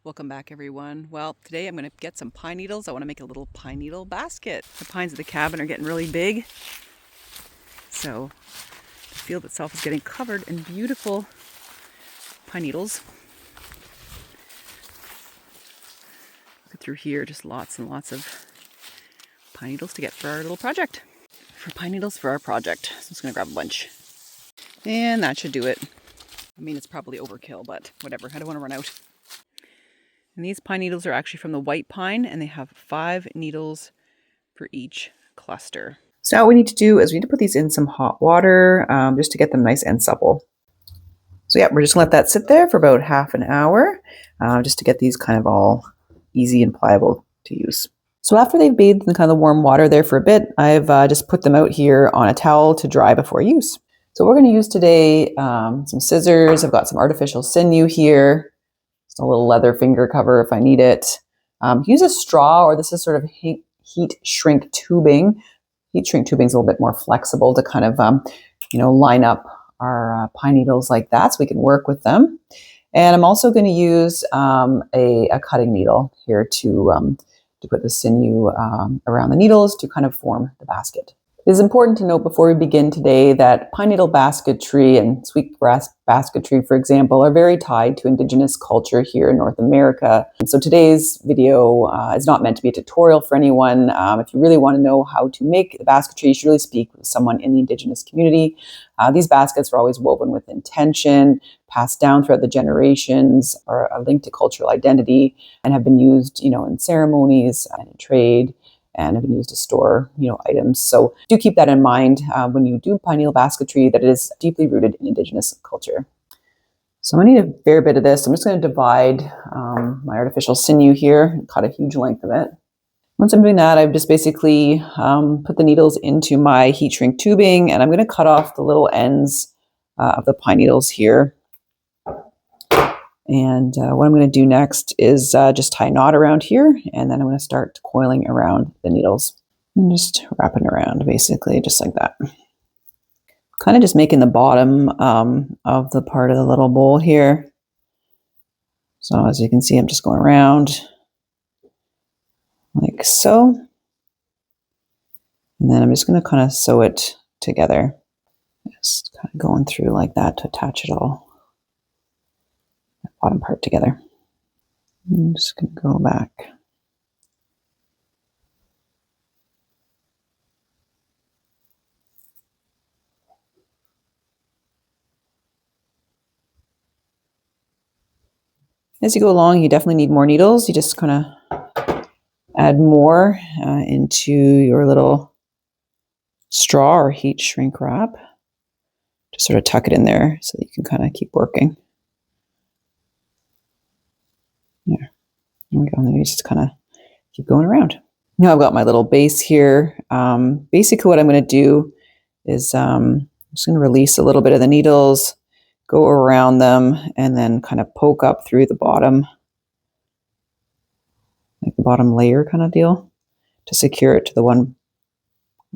Welcome back, everyone. Well, today I'm going to get some pine needles. I want to make a little pine needle basket. The pines at the cabin are getting really big, so the field itself is getting covered in beautiful pine needles. Look through here, just lots and lots of pine needles to get for our little project. For pine needles for our project. So I'm just going to grab a bunch. And that should do it. I mean, it's probably overkill, but whatever. I don't want to run out. And these pine needles are actually from the white pine, and they have 5 needles for each cluster. So now what we need to do is we need to put these in some hot water just to get them nice and supple. So yeah, we're just gonna let that sit there for about half an hour just to get these kind of all easy and pliable to use. So after they've bathed in kind of the warm water there for a bit, I've just put them out here on a towel to dry before use. So we're going to use today some scissors. I've got some artificial sinew here. Just a little leather finger cover if I need it. Use a straw, or this is sort of heat shrink tubing. Heat shrink tubing is a little bit more flexible to kind of, line up our pine needles like that so we can work with them. And I'm also going to use a cutting needle here to put the sinew around the needles to kind of form the basket. It is important to note before we begin today that pine needle basketry and sweetgrass basketry, for example, are very tied to Indigenous culture here in North America. And so today's video is not meant to be a tutorial for anyone. If you really want to know how to make the basketry, you should really speak with someone in the Indigenous community. These baskets were always woven with intention, passed down throughout the generations, are a link to cultural identity, and have been used, in ceremonies and in trade, and have been used to store, items. So do keep that in mind when you do pine needle basketry, that it is deeply rooted in Indigenous culture. So I need a fair bit of this. I'm just going to divide my artificial sinew here and cut a huge length of it. Once I'm doing that, I've just basically put the needles into my heat shrink tubing, and I'm going to cut off the little ends of the pine needles here. And what I'm going to do next is just tie a knot around here, and then I'm going to start coiling around the needles and just wrapping around basically just like that. Kind of just making the bottom of the part of the little bowl here. So as you can see, I'm just going around like so. And then I'm just going to kind of sew it together. Just kind of going through like that to attach it all. Bottom part together. I'm just going to go back. As you go along, you definitely need more needles. You just kind of add more into your little straw or heat shrink wrap. Just sort of tuck it in there so that you can kind of keep working. There we go. And then you just kind of keep going around. Now I've got my little base here. Basically what I'm going to do is I'm just going to release a little bit of the needles, go around them, and then kind of poke up through the bottom, like the bottom layer kind of deal, to secure it to the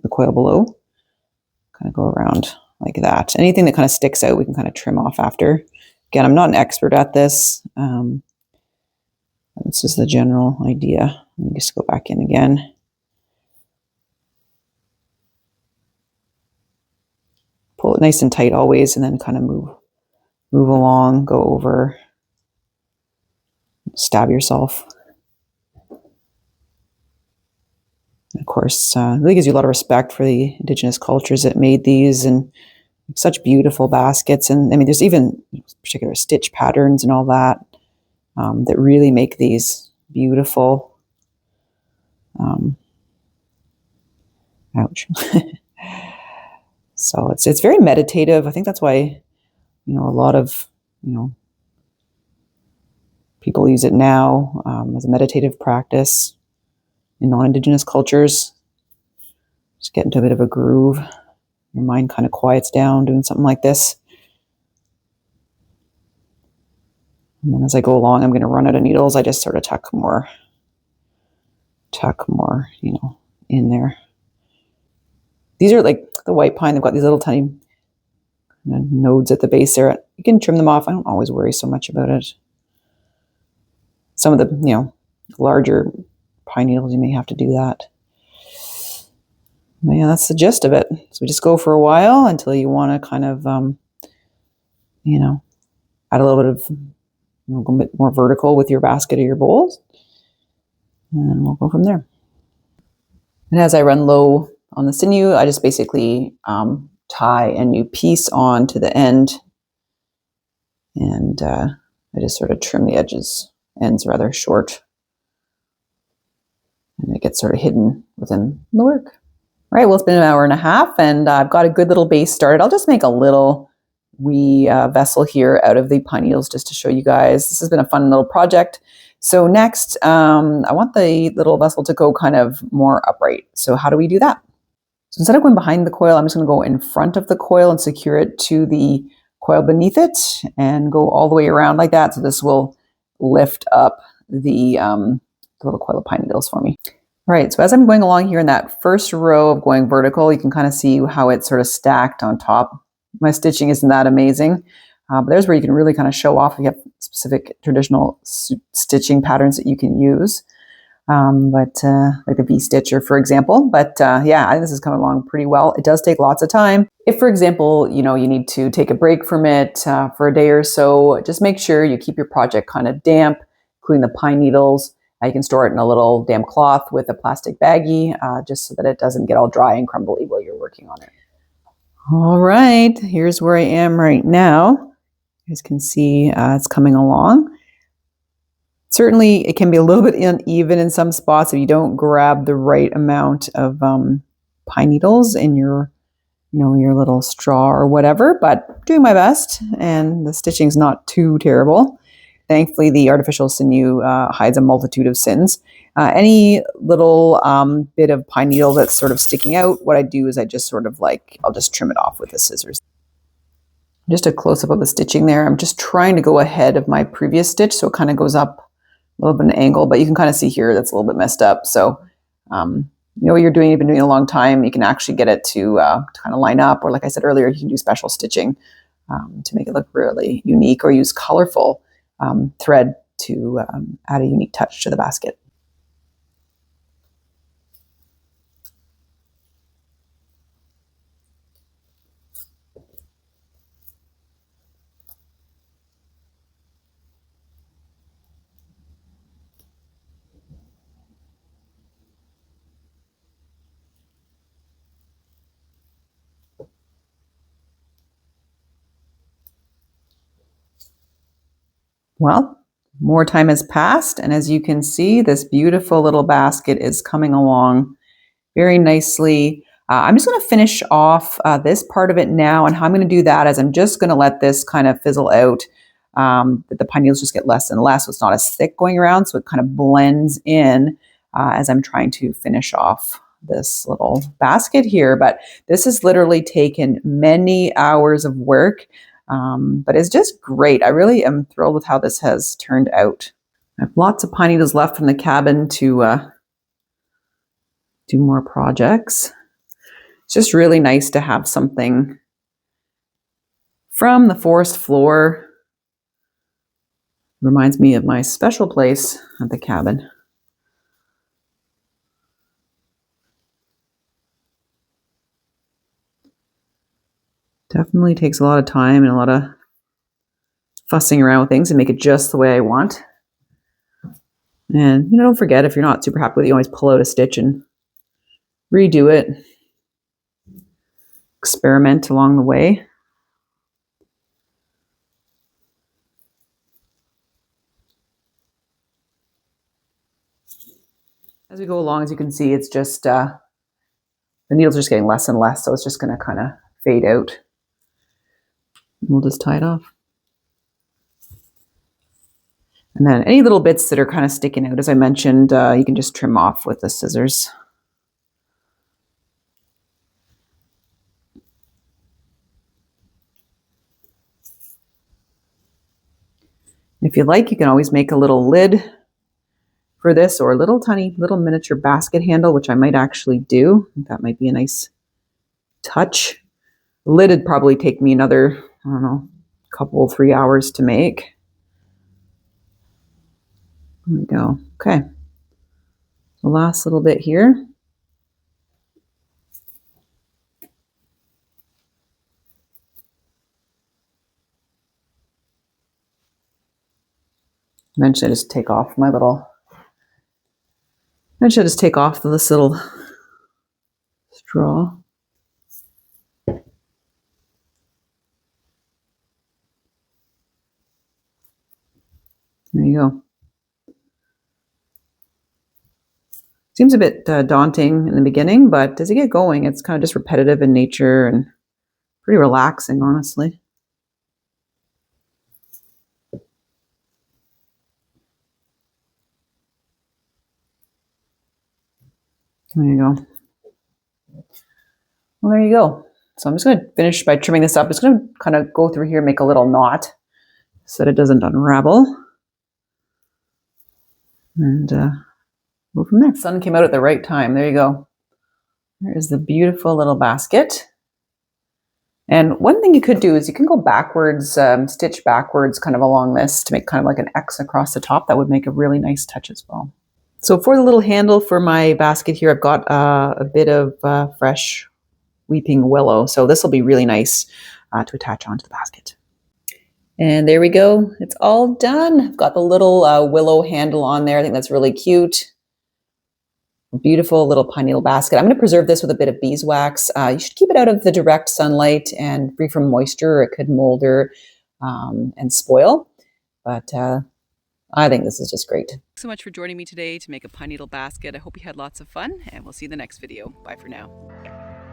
coil below. Kind of go around like that. Anything that kind of sticks out, we can kind of trim off after. Again, I'm not an expert at this. This is the general idea. Let me just go back in again. Pull it nice and tight always, and then kind of move along, go over, stab yourself. And of course, it really gives you a lot of respect for the Indigenous cultures that made these, and such beautiful baskets. And I mean, there's even particular stitch patterns and all that. That really make these beautiful. Ouch. So it's very meditative. I think that's why, a lot of, people use it now as a meditative practice in non-Indigenous cultures. Just get into a bit of a groove. Your mind kind of quiets down doing something like this. And then as I go along, I'm going to run out of needles. I just sort of tuck more, in there. These are like the white pine. They've got these little tiny nodes at the base there. You can trim them off. I don't always worry so much about it. some of the, larger pine needles, you may have to do that. But yeah, that's the gist of it. So we just go for a while until you want to kind of, add a little bit of, go a bit more vertical with your basket or your bowls. And we'll go from there. And as I run low on the sinew, I just basically tie a new piece on to the end. And I just sort of trim the ends rather short. And it gets sort of hidden within the work. All right, well, it's been an hour and a half, and I've got a good little base started. I'll just make a little wee vessel here out of the pine needles just to show you guys. This has been a fun little project. So next, I want the little vessel to go kind of more upright. So how do we do that? So instead of going behind the coil, I'm just going to go in front of the coil and secure it to the coil beneath it and go all the way around like that. So this will lift up the little coil of pine needles for me. All right, so as I'm going along here in that first row of going vertical, you can kind of see how it's sort of stacked on top. My stitching isn't that amazing, but there's where you can really kind of show off if you have specific traditional stitching patterns that you can use, like the V-stitcher, for example. But yeah, I think this is coming along pretty well. It does take lots of time. If, for example, you need to take a break from it for a day or so, just make sure you keep your project kind of damp, including the pine needles. You can store it in a little damp cloth with a plastic baggie, just so that it doesn't get all dry and crumbly while you're working on it. All right, here's where I am right now. You guys can see it's coming along. Certainly, it can be a little bit uneven in some spots if you don't grab the right amount of pine needles in your, your little straw or whatever, but doing my best, and the stitching's not too terrible. Thankfully, the artificial sinew hides a multitude of sins. Any little bit of pine needle that's sort of sticking out, what I do is I just sort of I'll just trim it off with the scissors. Just a close-up of the stitching there. I'm just trying to go ahead of my previous stitch, so it kind of goes up a little bit of an angle, but you can kind of see here that's a little bit messed up. So you know what you're doing, you've been doing it a long time, you can actually get it to kind of line up, or like I said earlier, you can do special stitching to make it look really unique, or use colorful thread to add a unique touch to the basket. Well, more time has passed, and as you can see, this beautiful little basket is coming along very nicely. I'm just going to finish off this part of it now, and how I'm going to do that is I'm just going to let this kind of fizzle out. The pine needles just get less and less, so it's not as thick going around, so it kind of blends in as I'm trying to finish off this little basket here. But this has literally taken many hours of work. But it's just great. I really am thrilled with how this has turned out. I have lots of pine needles left from the cabin to do more projects. It's just really nice to have something from the forest floor. Reminds me of my special place at the cabin. Definitely takes a lot of time and a lot of fussing around with things and make it just the way I want. And don't forget, if you're not super happy with it, you always pull out a stitch and redo it. Experiment along the way. As we go along, as you can see, it's just the needles are just getting less and less, so it's just going to kind of fade out. We'll just tie it off. And then any little bits that are kind of sticking out, as I mentioned, you can just trim off with the scissors. If you like, you can always make a little lid for this, or a little tiny little miniature basket handle, which I might actually do. That might be a nice touch. The lid would probably take me another, couple, 3 hours to make. There we go. Okay. The last little bit here. Eventually I just take off my little, eventually I just take off this little straw. There you go. Seems a bit daunting in the beginning, but as you get going, it's kind of just repetitive in nature and pretty relaxing, honestly. There you go. Well, there you go. So I'm just going to finish by trimming this up. I'm just going to kind of go through here and make a little knot so that it doesn't unravel. And go from there. The sun came out at the right time. There you go. There is the beautiful little basket. And one thing you could do is you can go backwards, stitch backwards kind of along this to make kind of like an X across the top. That would make a really nice touch as well. So for the little handle for my basket here, I've got a bit of fresh weeping willow. So this will be really nice to attach onto the basket. And there we go. It's all done. I've got the little willow handle on there. I think that's really cute. Beautiful little pine needle basket. I'm going to preserve this with a bit of beeswax. You should keep it out of the direct sunlight and free from moisture, or it could molder and spoil. But I think this is just great. Thanks so much for joining me today to make a pine needle basket. I hope you had lots of fun, and we'll see you in the next video. Bye for now.